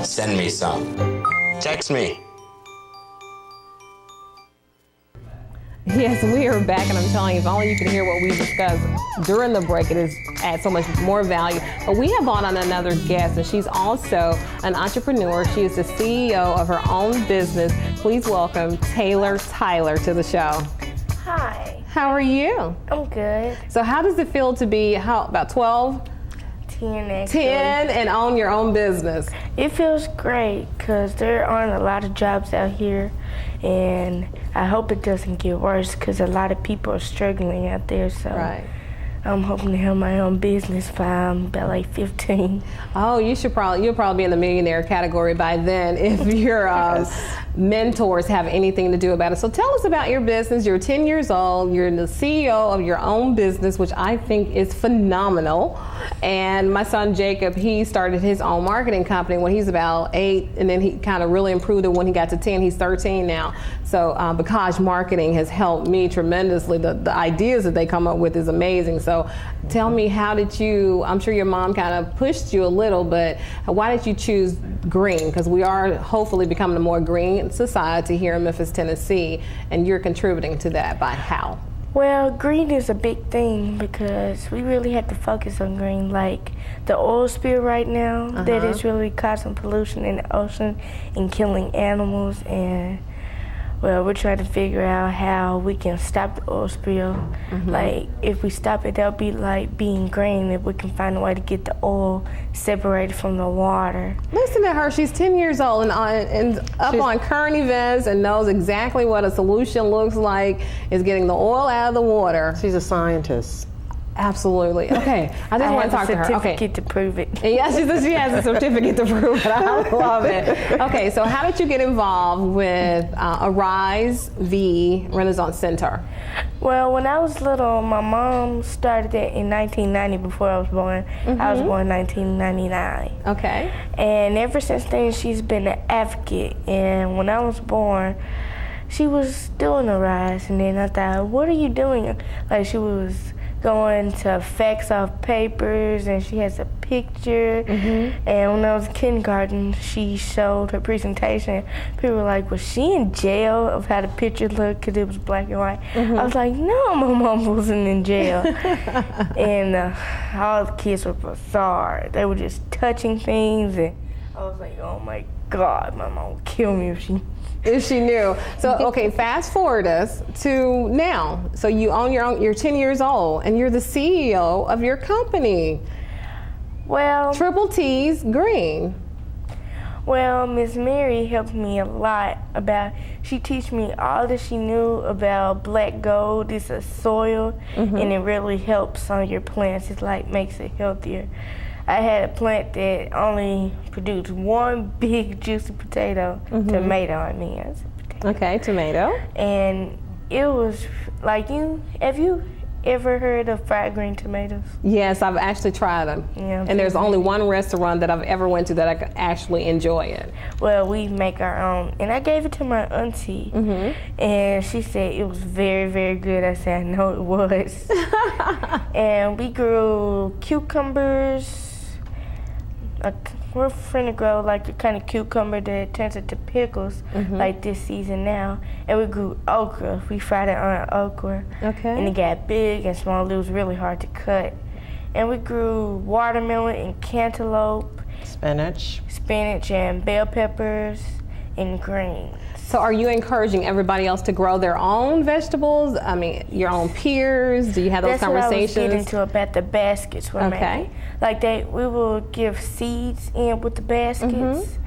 Send me some. Text me. Yes, we are back, and I'm telling you, if only you could hear what we discussed during the break, it is adds so much more value. But we have brought on another guest, and she's also an entrepreneur. She is the CEO of her own business. Please welcome Taylor Tyler to the show. Hi. How are you? I'm good. So how does it feel to be, about 12? 10 actually. 10 and own your own business? It feels great because there aren't a lot of jobs out here, and I hope it doesn't get worse because a lot of people are struggling out there. So Right. I'm hoping to have my own business by about like 15. Oh, you'll probably be in the millionaire category by then if your mentors have anything to do about it. So tell us about your business. You're 10 years old. You're the CEO of your own business, which I think is phenomenal. And my son Jacob, he started his own marketing company when he's about 8, and then he kind of really improved it when he got to 10. He's 13 now. So Bacage Marketing has helped me tremendously. The ideas that they come up with is amazing. So tell me, how did you, I'm sure your mom kind of pushed you a little, but why did you choose green? Because we are hopefully becoming a more green society here in Memphis, Tennessee, and you're contributing to that by how? Well, green is a big thing because we really have to focus on green. Like the oil spill right now, that is really causing pollution in the ocean and killing animals. And well, we're trying to figure out how we can stop the oil spill. Like if we stop it, that'll be like being green, if we can find a way to get the oil separated from the water. Listen to her, she's 10 years old and up on current events and knows exactly what a solution looks like, is getting the oil out of the water. She's a scientist. Absolutely. Okay, I just want to talk to her. I have a certificate to prove it. Yes, she has a certificate to prove it. I love it. Okay, so how did you get involved with Arize V Renaissance Center? Well, when I was little, my mom started it in 1990 before I was born. I was born in 1999. Okay. And ever since then, she's been an advocate. And when I was born, she was doing Arize. And then I thought, what are you doing? Like, she was going to fax off papers, and she has a picture. And when I was in kindergarten, she showed her presentation. People were like, was she in jail of how the picture looked because it was black and white? I was like, no, my mom wasn't in jail. And all the kids were bizarre. They were just touching things, and I was like, oh my God, my mom would kill me if she knew. So, okay, fast forward us to now. So you own your own, you're 10 years old, and you're the CEO of your company. Well, Triple T's Green. Well, Miss Mary helped me a lot she teach me all that she knew about black gold. It's a soil, and it really helps on your plants. It like makes it healthier. I had a plant that only produced one big juicy tomato, I mean. Okay, tomato. And it was like, have you ever heard of fried green tomatoes? Yes, I've actually tried them. Yeah, and there's only one restaurant that I've ever went to that I could actually enjoy it. Well, we make our own. And I gave it to my auntie, and she said it was very, very good. I said, I know it was. And we grew cucumbers. We're finna grow like the kind of cucumber that turns into pickles, like this season now. And we grew okra. We fried it on okra. Okay. And it got big and small. It was really hard to cut. And we grew watermelon and cantaloupe. Spinach. And bell peppers and greens. So are you encouraging everybody else to grow their own vegetables? I mean, your own peers? Do you have those conversations? That's what I was getting to about the baskets we're making. Like we will give seeds in with the baskets,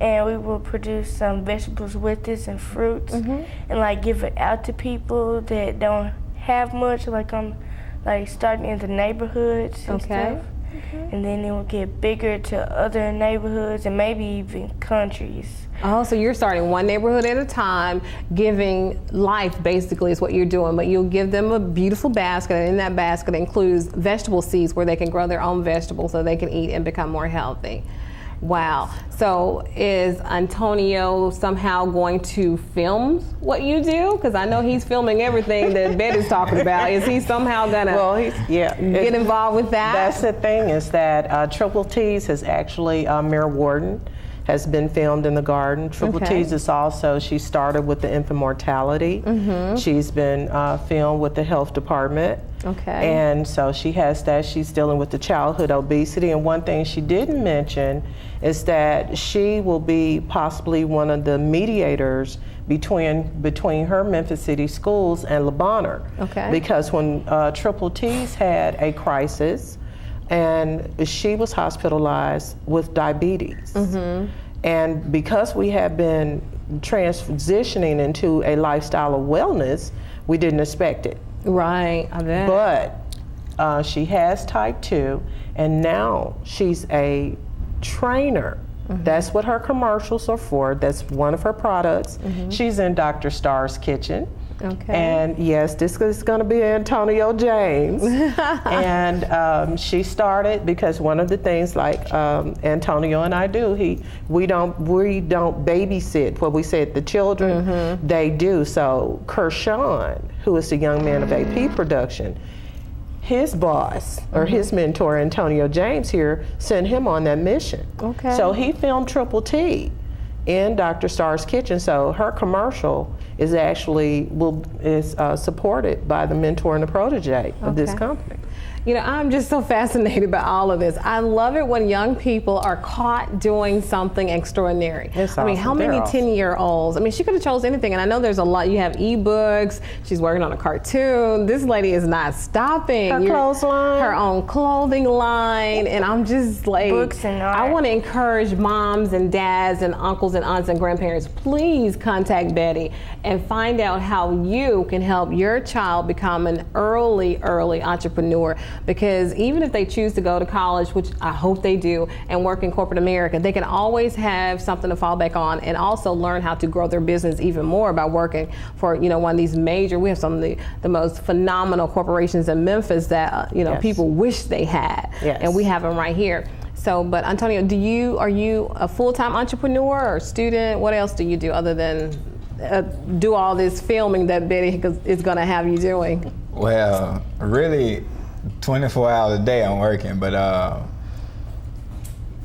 and we will produce some vegetables with this and fruits, and like give it out to people that don't have much, like starting in the neighborhoods and stuff. And then it will get bigger to other neighborhoods and maybe even countries. Oh, so you're starting one neighborhood at a time, giving life basically is what you're doing, but you'll give them a beautiful basket, and in that basket includes vegetable seeds where they can grow their own vegetables so they can eat and become more healthy. Wow. So is Antonio somehow going to film what you do? Because I know he's filming everything that Betty's talking about. Is he somehow going to get involved with that? That's the thing, is that Triple T's is actually Mayor Warden has been filmed in the garden. Triple Okay. T's is also, she started with the infant mortality. She's been filmed with the health department. Okay. And so she has that. She's dealing with the childhood obesity. And one thing she didn't mention is that she will be possibly one of the mediators between her Memphis City schools and Le Bonheur. Okay. Because when Triple T's had a crisis, and she was hospitalized with diabetes. And because we have been transitioning into a lifestyle of wellness, we didn't expect it. Right, I bet. But she has type 2, and now she's a trainer. That's what her commercials are for. That's one of her products. She's in Dr. Starr's kitchen. Okay. And yes, this is going to be Antonio James. And she started because one of the things like Antonio and I do, we don't babysit. What we said, the children, they do. So Kershawn, who is the young man of AP production, his boss or his mentor, Antonio James here, sent him on that mission. Okay. So he filmed Triple T in Dr. Starr's kitchen. So her commercial is actually supported by the mentor and the protege of this Okay. company. You know, I'm just so fascinated by all of this. I love it when young people are caught doing something extraordinary. It's I mean, how awesome. many They're awesome. 10-year-olds? I mean, she could have chose anything, and I know there's a lot. You have ebooks. She's working on a cartoon. This lady is not stopping. Her clothesline. Her own clothing line, and I'm just like, Books and art. I want to encourage moms and dads and uncles and aunts and grandparents, please contact Betty and find out how you can help your child become an early entrepreneur. Because even if they choose to go to college, which I hope they do, and work in corporate America, they can always have something to fall back on and also learn how to grow their business even more by working for, you know, one of these major, we have some of the most phenomenal corporations in Memphis that, you know, Yes. people wish they had. Yes. And we have them right here. So, but Antonio, are you a full-time entrepreneur or student? What else do you do other than do all this filming that Betty is going to have you doing? Well, really, 24 hours a day I'm working, but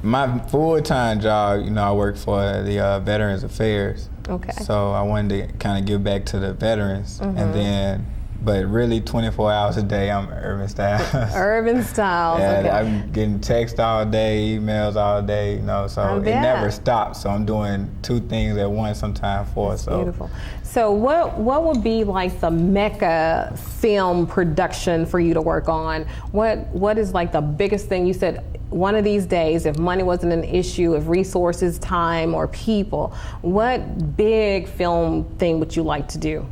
my full-time job, you know, I work for the Veterans Affairs. Okay. So I wanted to kind of give back to the veterans, and then, but really 24 hours a day I'm Urban Styles. Urban Styles. Yeah, Okay. I'm getting text all day, emails all day, you know, so I it bet. never stops. So I'm doing two things at once, sometimes four. So Beautiful. So what would be like the mecca film production for you to work on? What is like the biggest thing you said, one of these days, if money wasn't an issue, if resources, time, or people, what big film thing would you like to do?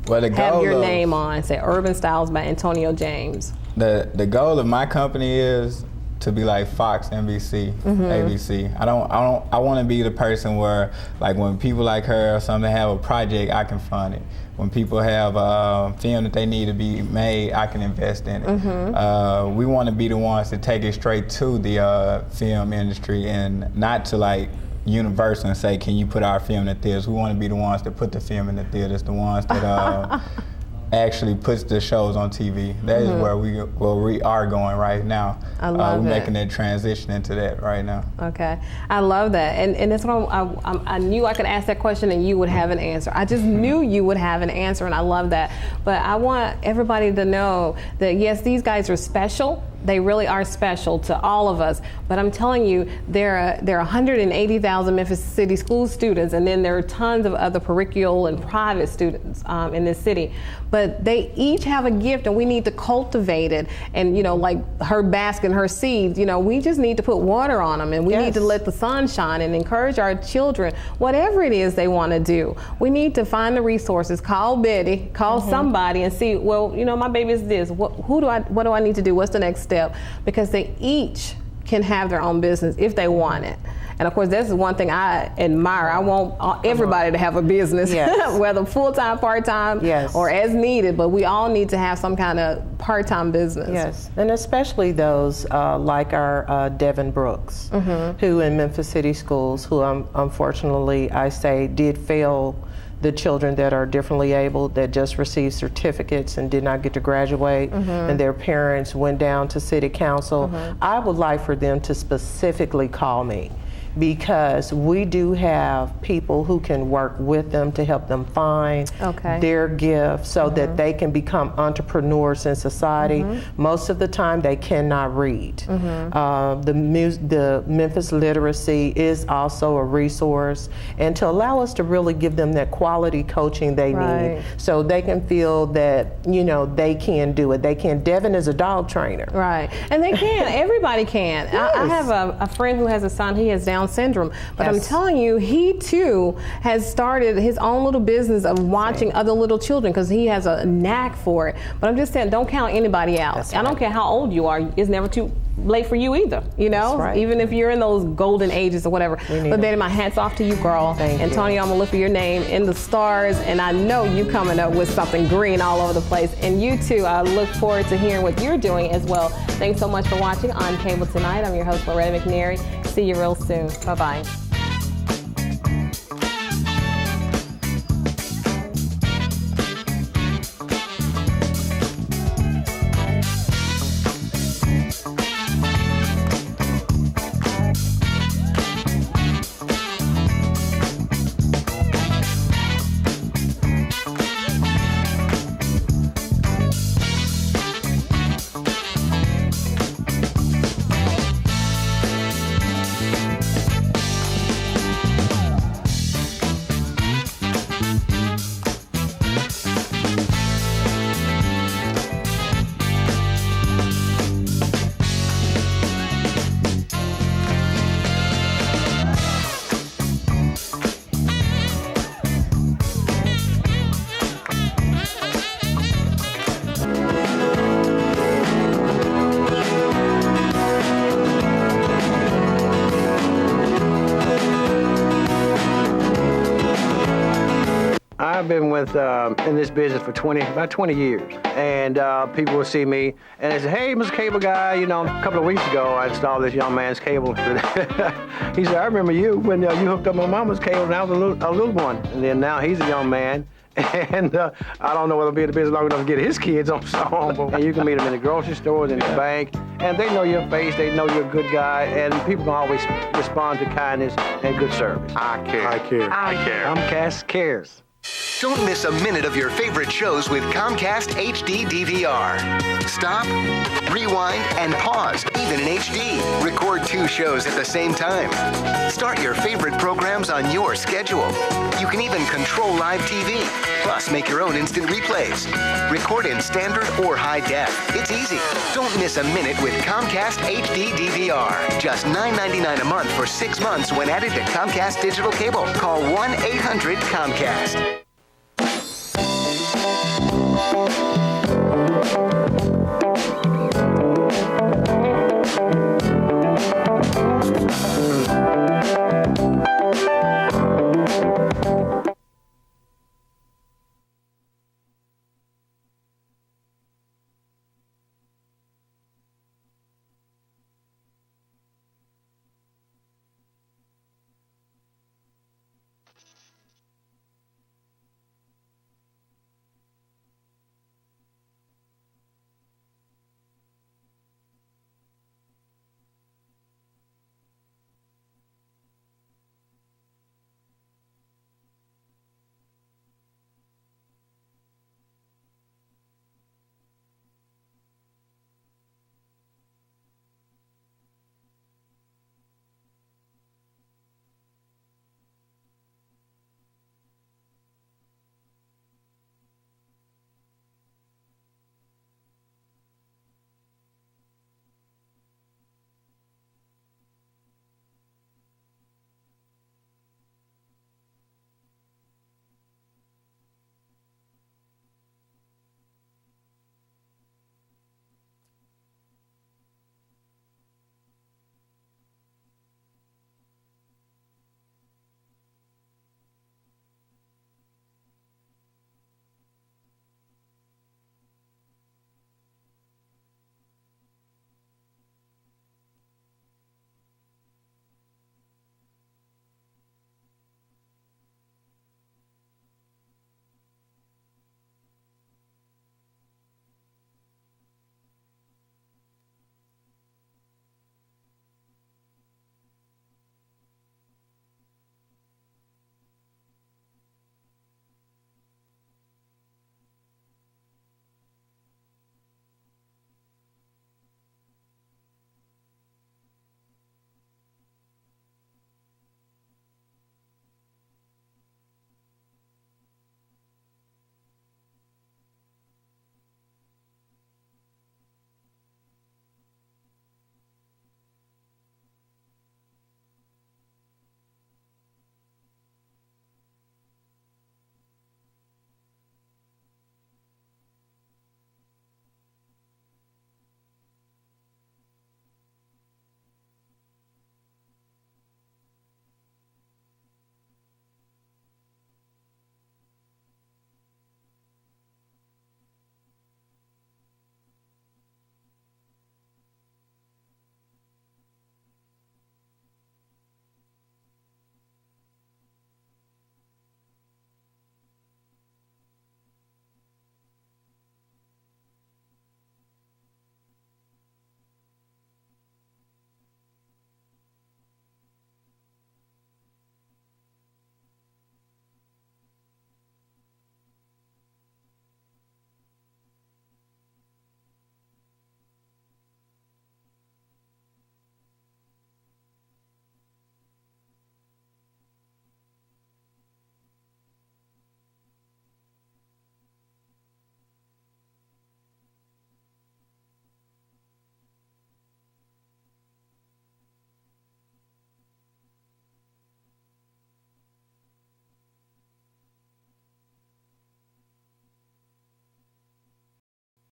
well, the Have goal your of, name on, say Urban Styles by Antonio James. The goal of my company is to be like Fox, NBC, ABC. I want to be the person where, like, when people like her or something have a project, I can fund it. When people have a film that they need to be made, I can invest in it. We want to be the ones to take it straight to the film industry and not to like Universal and say, can you put our film in the theaters? We want to be the ones that put the film in the theaters, the ones that actually puts the shows on TV. That is where we are going right now. I love we're it. making that transition into that right now. Okay, I love that, and that's what I knew I could ask that question and you would have an answer. I just knew you would have an answer, and I love that. But I want everybody to know that yes, these guys are special. They really are special to all of us. But I'm telling you, there are 180,000 Memphis City school students, and then there are tons of other parochial and private students in this city. But they each have a gift, and we need to cultivate it. And, you know, like her basket and her seeds, you know, we just need to put water on them, and we need to let the sun shine and encourage our children, whatever it is they want to do. We need to find the resources, call Betty, call somebody, and see, well, you know, my baby is this. What do I need to do? What's the next step? Because they each can have their own business if they want it. And of course, this is one thing I admire. I want everybody to have a business, Yes. whether full-time, part-time, Yes. or as needed, but we all need to have some kind of part-time business. Yes, and especially those like our Devin Brooks, who in Memphis City schools, who unfortunately I say did fail the children that are differently abled that just received certificates and did not get to graduate, and their parents went down to city council. I would like for them to specifically call me, because we do have people who can work with them to help them find their gift so that they can become entrepreneurs in society. Most of the time they cannot read. The Memphis Literacy is also a resource, and to allow us to really give them that quality coaching they need so they can feel that, you know, they can do it. They can. Devin is a dog trainer. Right, and they can. Everybody can. I have a friend who has a son, he has Down syndrome, but I'm telling you, he too has started his own little business of watching other little children because he has a knack for it. But I'm just saying, don't count anybody out. I don't care how old you are, it's never too late for you either, you know, even if you're in those golden ages or whatever. But Betty, my hat's off to you, girl. Antonio, I'm gonna look for your name in the stars, and I know you coming up with something green all over the place. And you too, I look forward to hearing what you're doing as well. Thanks so much for watching On Cable Tonight. I'm your host, Loretta McNary. See you real soon. Bye-bye. I've been in this business for about 20 years, and people will see me and they say, "Hey, Mr. Cable Guy, you know, a couple of weeks ago I installed this young man's cable." He said, "I remember you when you hooked up my mama's cable, and I was a little one." And then now he's a young man, and I don't know whether he'll be in the business long enough to get his kids on song. And you can meet them in the grocery stores, in the bank, and they know your face, they know you're a good guy, and people can always respond to kindness and good service. I care. I care. I care. Comcast cares. Don't miss a minute of your favorite shows with Comcast HD DVR. Stop, rewind, and pause, even in HD. Record 2 shows at the same time. Start your favorite programs on your schedule. You can even control live TV. Plus, make your own instant replays. Record in standard or high def. It's easy. Don't miss a minute with Comcast HD DVR. Just $9.99 a month for 6 months when added to Comcast Digital Cable. Call 1-800-COMCAST.